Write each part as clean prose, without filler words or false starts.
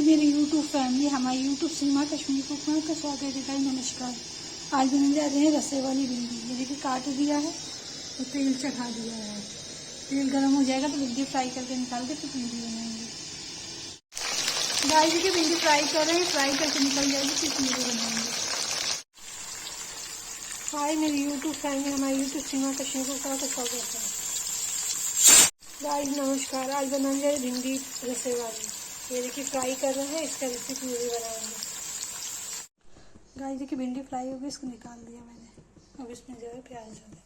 मेरी YouTube family, हमारी YouTube सीमा Kashmir cooking का स्वागत है। गाइस नमस्कार। आज बनाने जा रहे हैं रसे वाली भिंडी। ये देखिए काट दिया है तो तेल चढ़ा दिया है। तेल गर्म हो जाएगा तो भिंडी फ्राई करके निकाल के फिर भिंडी बनाएंगे। गाइस देखिए भिंडी फ्राई कर रहे हैं, फ्राई करके निकल जाएगी फिर भिंडी बनाएंगे। हाय मेरी यूट्यूब फैमिली, हमारी यूट्यूब सीमा कश्मीर कुकिंग का स्वागत है। गाइस नमस्कार। आज बनाने जा रहे भिंडी रसे वाली। ये देखिए फ्राई कर रहे हैं, इसका रेसिपी पूरी बनाएंगे। गाइस देखिए भिंडी फ्राई हो गई, इसको निकाल दिया मैंने। अब इसमें जो है प्याज डाल देंगे।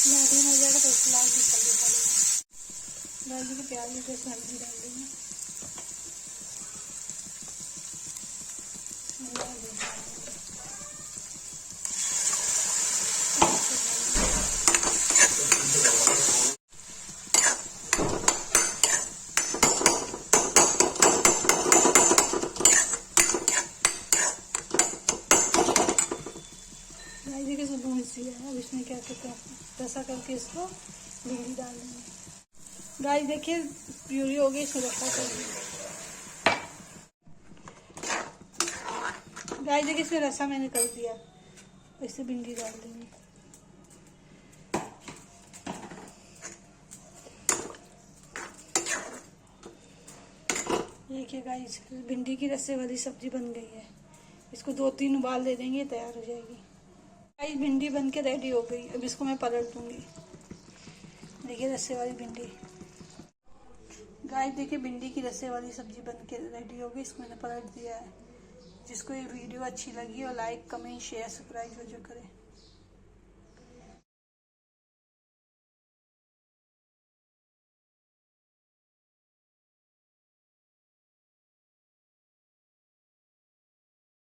लाल हो जाएगा तो उसको लाल भी कर डालेंगे। गाइस देखिए प्याज भी इसमें हल्दी डाल देंगे। गाइस देखिए सब भून दिया है। अब इसमें क्या कहते हैं, रसा करके इसको भिंडी डाल देंगे। गाइस देखिए प्यूरी हो गई, इसमें रसा कर दिया। गाइस देखिए इसमें रसा मैंने कर दिया, इससे भिंडी डाल देंगे। देखिए गाइस भिंडी की रस्से वाली सब्जी बन गई है। इसको 2-3 उबाल दे देंगे, तैयार हो जाएगी। गाइस भिंडी बन के रेडी हो गई। अब इसको मैं पलट दूंगी। देखिए रस्से वाली भिंडी। गाइस देखिए भिंडी की रस्से वाली सब्जी बन के रेडी हो गई। इसको मैंने पलट दिया है। जिसको ये वीडियो अच्छी लगी और लाइक कमेंट शेयर सब्सक्राइब जो करें।